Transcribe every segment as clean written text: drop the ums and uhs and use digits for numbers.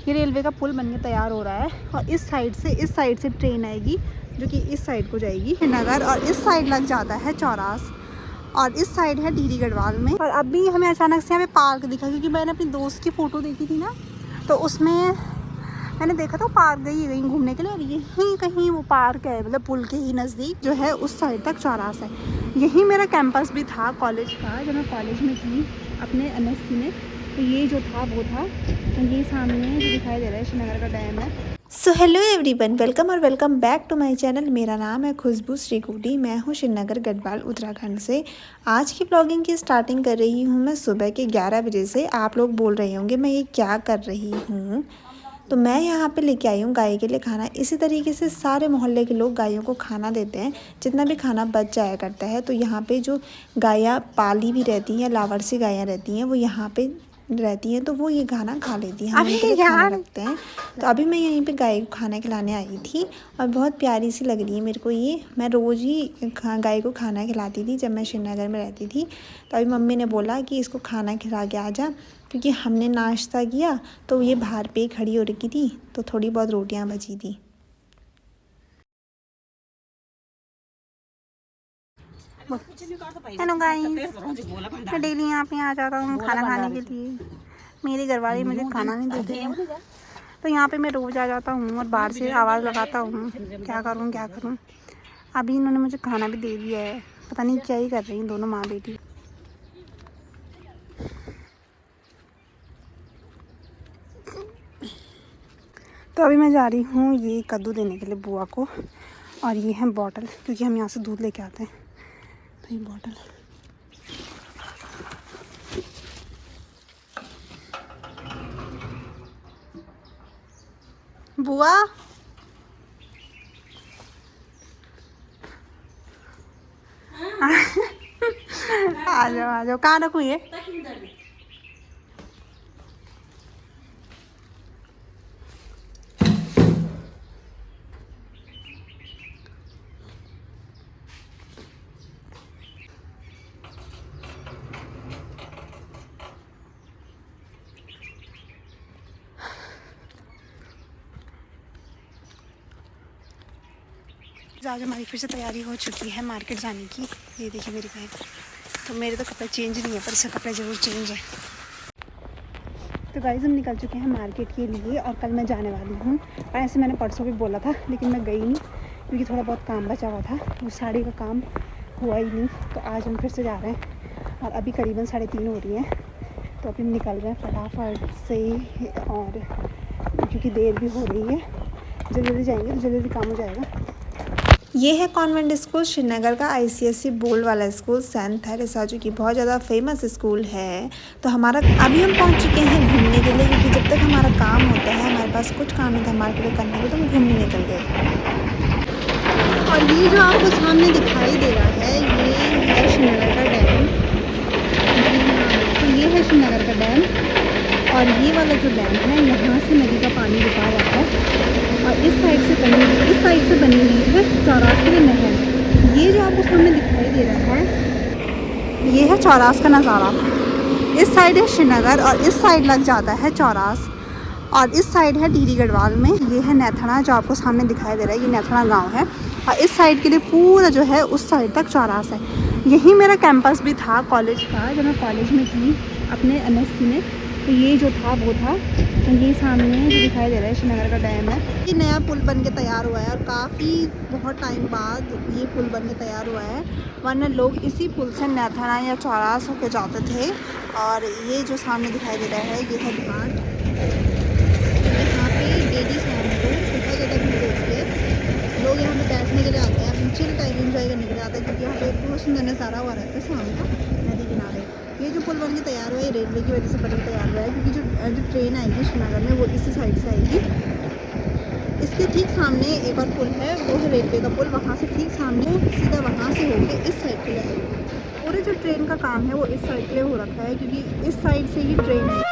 ये रेलवे का पुल बनके तैयार हो रहा है और इस साइड से ट्रेन आएगी जो कि इस साइड को जाएगी नगर, और इस साइड लग जाता है चौरास, और इस साइड है टिहरी गढ़वाल में। और अभी हमें अचानक से यहाँ पे पार्क दिखा, क्योंकि मैंने अपनी दोस्त की फ़ोटो देखी थी ना, तो उसमें मैंने देखा था पार्क गई घूमने के लिए, और यहीं कहीं वो पार्क है, मतलब पुल के ही नज़दीक जो है उस साइड तक चौरास है। यहीं मेरा कैंपस भी था कॉलेज का, जब मैं कॉलेज में थी अपने MSc में, तो ये जो था वो था। तो ये सामने जो दिखाई दे रहा है श्रीनगर का डैम है। सो हेलो एवरीवन, वेलकम और welcome back to my channel. मेरा नाम है खुशबू श्रीकुटी, मैं हूँ श्रीनगर गढ़वाल उत्तराखंड से। आज की ब्लॉगिंग की स्टार्टिंग कर रही हूँ मैं सुबह के 11 बजे से। आप लोग बोल रहे होंगे मैं ये क्या कर रही हूँ, तो मैं यहाँ पे लेके आई हूँ गाय के लिए खाना। इसी तरीके से सारे मोहल्ले के लोग गायों को खाना देते हैं, जितना भी खाना बच जाया करता है। तो यहाँ पे जो गायाँ पाली भी रहती हैं, लावर्सी गायाँ रहती हैं, वो यहाँ पे रहती हैं, तो वो ये खाना खा लेती हैं, हम उनके लिए खाना रखते हैं। तो अभी मैं यहीं पे गाय को खाना खिलाने आई थी, और बहुत प्यारी सी लग रही है मेरे को ये। मैं रोज़ ही गाय को खाना खिलाती थी जब मैं श्रीनगर में रहती थी। तो अभी मम्मी ने बोला कि इसको खाना खिला के आ जा, क्योंकि हमने नाश्ता किया तो ये बाहर पे ही खड़ी हो रखी थी, तो थोड़ी बहुत रोटियां बची थी। हेलो गाइस, मैं डेली यहाँ पे आ जाता हूँ खाना खाने के लिए। मेरे घरवाले मुझे खाना नहीं देते हैं, तो यहाँ पे मैं रोज़ आ जाता हूँ और बाहर से आवाज़ लगाता हूँ क्या करूँ क्या करूँ। अभी इन्होंने मुझे खाना भी दे दिया है, पता नहीं क्या ही कर रही हैं दोनों माँ बेटी। तो अभी मैं जा रही हूँ ये कद्दू देने के लिए बुआ को, और ये है बॉटल, क्योंकि हम यहाँ से दूध लेके आते हैं। तो ये बॉटल बुआ आ जाओ, कहाँ रखूँ ये? आज हमारी फिर से तैयारी हो चुकी है मार्केट जाने की। ये देखिए मेरी बहन, तो मेरे तो कपड़े चेंज नहीं है, पर इसके कपड़े ज़रूर चेंज है। तो गाइस हम निकल चुके हैं मार्केट के लिए, और कल मैं जाने वाली हूँ। और ऐसे मैंने परसों भी बोला था, लेकिन मैं गई नहीं, क्योंकि थोड़ा बहुत काम बचा हुआ था, वो साड़ी का काम हुआ ही नहीं। तो आज हम फिर से जा रहे हैं, और अभी करीबन 3:30 हो रही हैं। तो अभी हम निकल रहे हैं फटाफट से, और क्योंकि देर भी हो रही है, जल्दी जल्दी जाएंगे तो जल्दी जल्दी काम हो जाएगा। ये है कॉन्वेंट स्कूल श्रीनगर का ICSE बोर्ड वाला स्कूल, सेंट थेरेसा, जो कि बहुत ज़्यादा फेमस स्कूल है। तो हमारा अभी हम पहुंच चुके हैं घूमने के लिए, क्योंकि जब तक हमारा काम होता है, हमारे पास कुछ काम नहीं था मार्केट में करने को, तो हम घूमने निकल गए। और ये जो आपको सामने दिखाई दे रहा है, ये है श्रीनगर का डैम। तो ये है श्रीनगर का डैम, और ये वाला जो डैम है, यहाँ से नदी का पानी रुका हुआ है, और इस साइड से बनी हुई है चौरास की नहर। ये जो आपको सामने दिखाई दे रहा है, ये है चौरास का नज़ारा। इस साइड है श्रीनगर, और इस साइड लग जाता है चौरास, और इस साइड है टिहरी गढ़वाल में। ये है नैथना, जो आपको सामने दिखाई दे रहा है, ये नैथना गाँव है, और इस साइड के लिए पूरा जो है उस साइड तक चौरास है। यहीं मेरा कैंपस भी था कॉलेज का, जब मैं कॉलेज में थी अपने MSc में, तो ये जो था वो था। तो ये सामने जो दिखाई दे रहा है श्रीनगर का डैम है। ये नया पुल बन के तैयार हुआ है, और काफ़ी बहुत टाइम बाद ये पुल बन के तैयार हुआ है, वरना लोग इसी पुल से नैथना या चौरास होके जाते थे। और ये जो सामने दिखाई दे रहा है, ये है घाट। यहाँ पे डेली शाम को बहुत ज़्यादा भीड़ होती है, लोग यहाँ पे बैठने के लिए आते हैं, अपनी चिल टाइम एंजॉय करने के लिए आते हैं, क्योंकि यहाँ पे बहुत सुंदर नज़ारा हुआ रहता है शाम का नदी किनारे। ये जो पुल बन के तैयार हुआ है, ये रेलवे की वजह से बन के तैयार हुआ है, क्योंकि जो ट्रेन आएगी श्रीनगर में, वो इसी साइड से आएगी। इसके ठीक सामने एक और पुल है, वो है रेलवे का पुल, वहाँ से ठीक सामने सीधा वहाँ से होके इस साइड के लिए आएगी। पूरे जो ट्रेन का काम है वो इस साइड के लिए हो रखा है, क्योंकि इस साइड से ही ट्रेन है।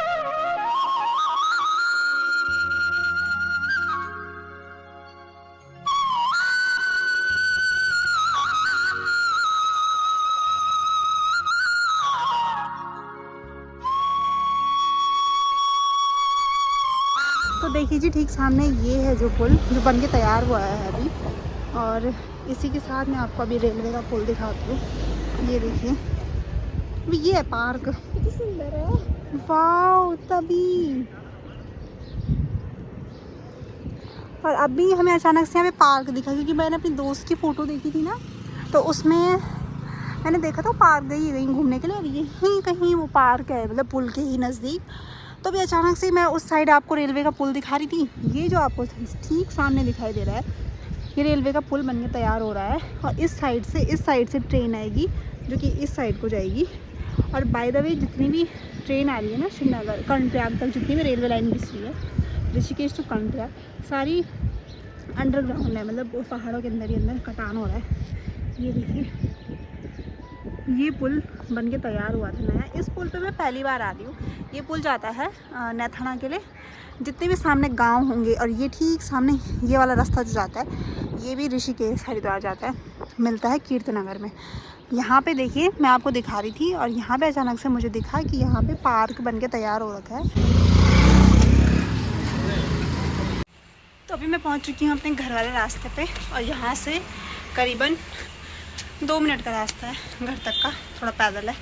तो देखिए जी, ठीक सामने ये है जो पुल जो बन के तैयार हुआ है अभी, और इसी के साथ मैं आपको अभी रेलवे का पुल दिखाती हूँ। ये देखिए, अभी ये है पार्क, कितनी सुंदर है, वाह तभी। और अभी हमें अचानक से यहाँ पे पार्क दिखा, क्योंकि मैंने अपनी दोस्त की फ़ोटो देखी थी ना, तो उसमें मैंने देखा था पार्क गई कहीं घूमने के लिए, और यहीं कहीं वो पार्क है, मतलब पुल के ही नज़दीक। तो अभी अचानक से मैं उस साइड आपको रेलवे का पुल दिखा रही थी। ये जो आपको ठीक सामने दिखाई दे रहा है, ये रेलवे का पुल बनके तैयार हो रहा है, और इस साइड से ट्रेन आएगी जो कि इस साइड को जाएगी। और बाय द वे, जितनी भी ट्रेन आ रही है ना श्रीनगर कर्णप्रयाग तक, जितनी भी रेलवे लाइन घिस रही है ऋषिकेश टू कर्णप्रयाग, सारी अंडरग्राउंड है, मतलब वो पहाड़ों के अंदर ही अंदर कटान हो रहा है। ये देखिए, ये पुल बनके तैयार हुआ था नया। इस पुल पे मैं पहली बार आ रही हूँ। ये पुल जाता है नैथाना के लिए, जितने भी सामने गांव होंगे, और ये ठीक सामने ये वाला रास्ता जो जाता है, ये भी ऋषिकेश हरिद्वार जाता है, मिलता है कीर्तनगर में। यहाँ पे देखिए, मैं आपको दिखा रही थी, और यहाँ पे अचानक से मुझे दिखा कि यहाँ पे पार्क बनके तैयार हो रखा है। तो अभी मैं पहुँच चुकी हूँ अपने घर वाले रास्ते पे, और यहाँ से करीबन 2 मिनट का रास्ता है घर तक का, थोड़ा पैदल है।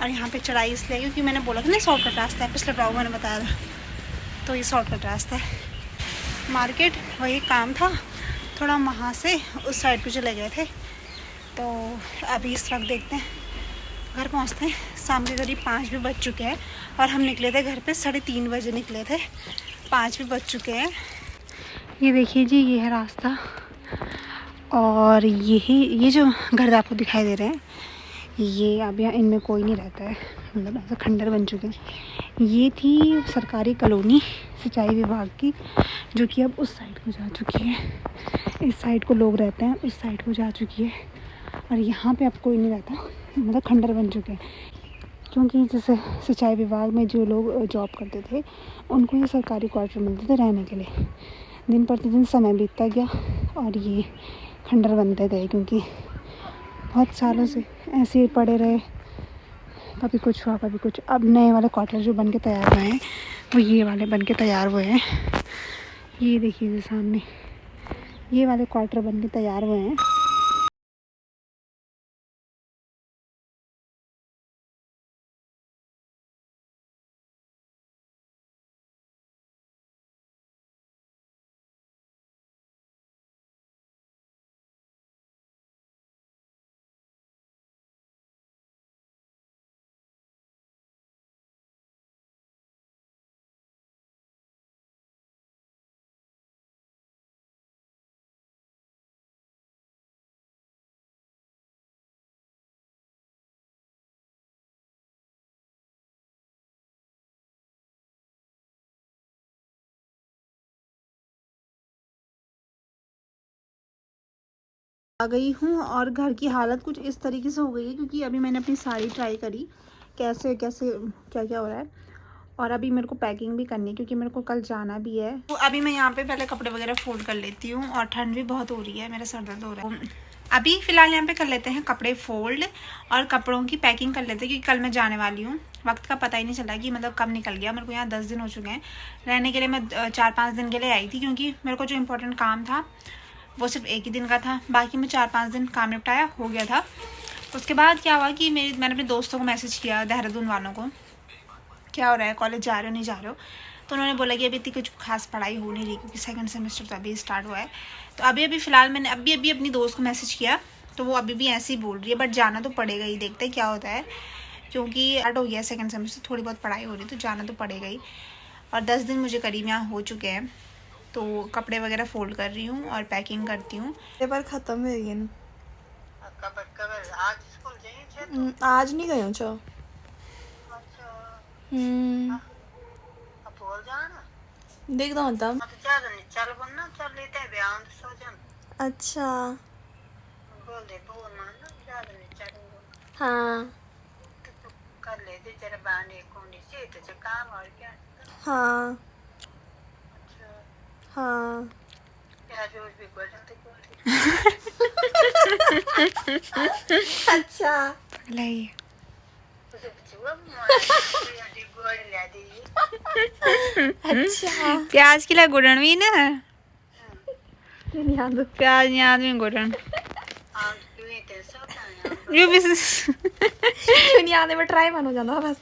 और यहाँ पे चढ़ाई इसलिए, क्योंकि मैंने बोला था ना शॉर्टकट रास्ता है, पिछले ब्लॉग में मैंने बताया था, तो ये शॉर्टकट रास्ता है। मार्केट वही काम था, थोड़ा वहाँ से उस साइड पे चले गए थे। तो अभी इस वक्त देखते हैं, घर पहुँचते हैं। शाम के करीब 5 भी बज चुके हैं, और हम निकले थे घर पे 3:30 बजे निकले थे, 5 भी बज चुके हैं। ये देखिए जी, ये है रास्ता, और ये जो घर आपको दिखाई दे रहे हैं, ये अब यहाँ इनमें कोई नहीं रहता है, मतलब ऐसा खंडर बन चुके हैं। ये थी सरकारी कॉलोनी सिंचाई विभाग की, जो कि अब उस साइड को जा चुकी है। इस साइड को लोग रहते हैं, उस साइड को जा चुकी है, और यहाँ पे अब कोई नहीं रहता, मतलब खंडर बन चुके हैं। क्योंकि जैसे सिंचाई विभाग में जो लोग जॉब करते थे, उनको ये सरकारी क्वार्टर मिलते थे रहने के लिए। दिन प्रतिदिन समय बीतता गया, और ये खंडर बनते गए, क्योंकि बहुत सालों से ऐसे ही पड़े रहे, कभी कुछ हुआ कभी कुछ। अब नए वाले क्वार्टर जो बन के तैयार हुए हैं, वो ये वाले बन के तैयार हुए हैं। ये देखिए सामने, ये वाले क्वार्टर बन के तैयार हुए हैं। आ गई हूँ, और घर की हालत कुछ इस तरीके से हो गई है, क्योंकि अभी मैंने अपनी साड़ी ट्राई करी, कैसे कैसे क्या क्या हो रहा है। और अभी मेरे को पैकिंग भी करनी है, क्योंकि मेरे को कल जाना भी है। तो अभी मैं यहाँ पे पहले कपड़े वगैरह फोल्ड कर लेती हूँ, और ठंड भी बहुत हो रही है, मेरा सर दर्द हो रहा है। अभी फ़िलहाल यहाँ पे कर लेते हैं कपड़े फोल्ड, और कपड़ों की पैकिंग कर लेते हैं, क्योंकि कल मैं जाने वाली हूँ। वक्त का पता ही नहीं चला कि मतलब कब निकल गया। मेरे को यहाँ 10 दिन हो चुके हैं रहने के लिए। मैं 4-5 दिन के लिए आई थी, क्योंकि मेरे को जो इम्पोर्टेंट काम था वो सिर्फ 1 ही दिन का था, बाकी मैं 4-5 दिन काम निपटाया, हो गया था। उसके बाद क्या हुआ कि मैंने अपने दोस्तों को मैसेज किया, देहरादून वालों को, क्या हो रहा है, कॉलेज जा रहे हो नहीं जा रहे हो। तो उन्होंने बोला कि अभी इतनी कुछ खास पढ़ाई हो नहीं रही, क्योंकि सेकंड सेमेस्टर तो अभी स्टार्ट हुआ है। तो अभी फ़िलहाल मैंने अभी अपनी दोस्त को मैसेज किया, तो वो अभी भी ऐसे ही बोल रही है, बट जाना तो पड़ेगा ही, देखते हैं क्या होता है, क्योंकि स्टार्ट हो गया सेकंड सेमेस्टर, थोड़ी बहुत पढ़ाई हो रही, तो जाना तो पड़ेगा ही। और 10 दिन मुझे करीब यहाँ हो चुके हैं, तो कपड़े वगैरह फोल्ड कर रही हूँ और पैकिंग करती हूँ। पेपर खत्म हो गए। आज नहीं गए हो देखता हूँ तब। अच्छा हाँ हाँ हाँ अच्छा लाइए अच्छा प्याज के लिए गुड़न भी ना नहीं याद प्याज नहीं आदमी गुड़न ये भी क्यों नहीं आने में ट्राई मानो जाना बस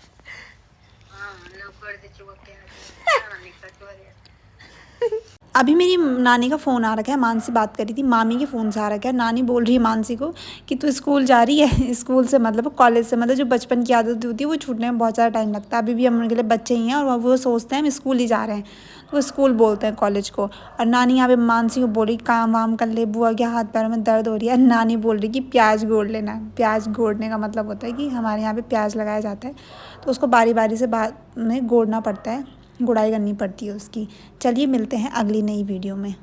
अभी मेरी नानी का फ़ोन आ रखा है, मानसी बात करी थी, मामी के फ़ोन से आ रखा है। नानी बोल रही है मानसी को कि तू स्कूल जा रही है, स्कूल से मतलब कॉलेज से, मतलब जो बचपन की आदत होती है वो छूटने में बहुत ज़्यादा टाइम लगता है। अभी भी हम उनके लिए बच्चे ही हैं और वो सोचते हैं हम स्कूल ही जा रहे हैं, तो वो स्कूल बोलते हैं कॉलेज को। और नानी यहाँ पे मानसी को बोल रही काम वाम कर ले, बुआ के हाथ पैरों में दर्द हो रही है। नानी बोल रही कि प्याज गोड़ लेना। प्याज गोड़ने का मतलब होता है कि हमारे यहाँ पर प्याज लगाया जाता है, तो उसको बारी बारी से बाद में गोड़ना पड़ता है, गुड़ाई करनी पड़ती है उसकी। चलिए मिलते हैं अगली नई वीडियो में।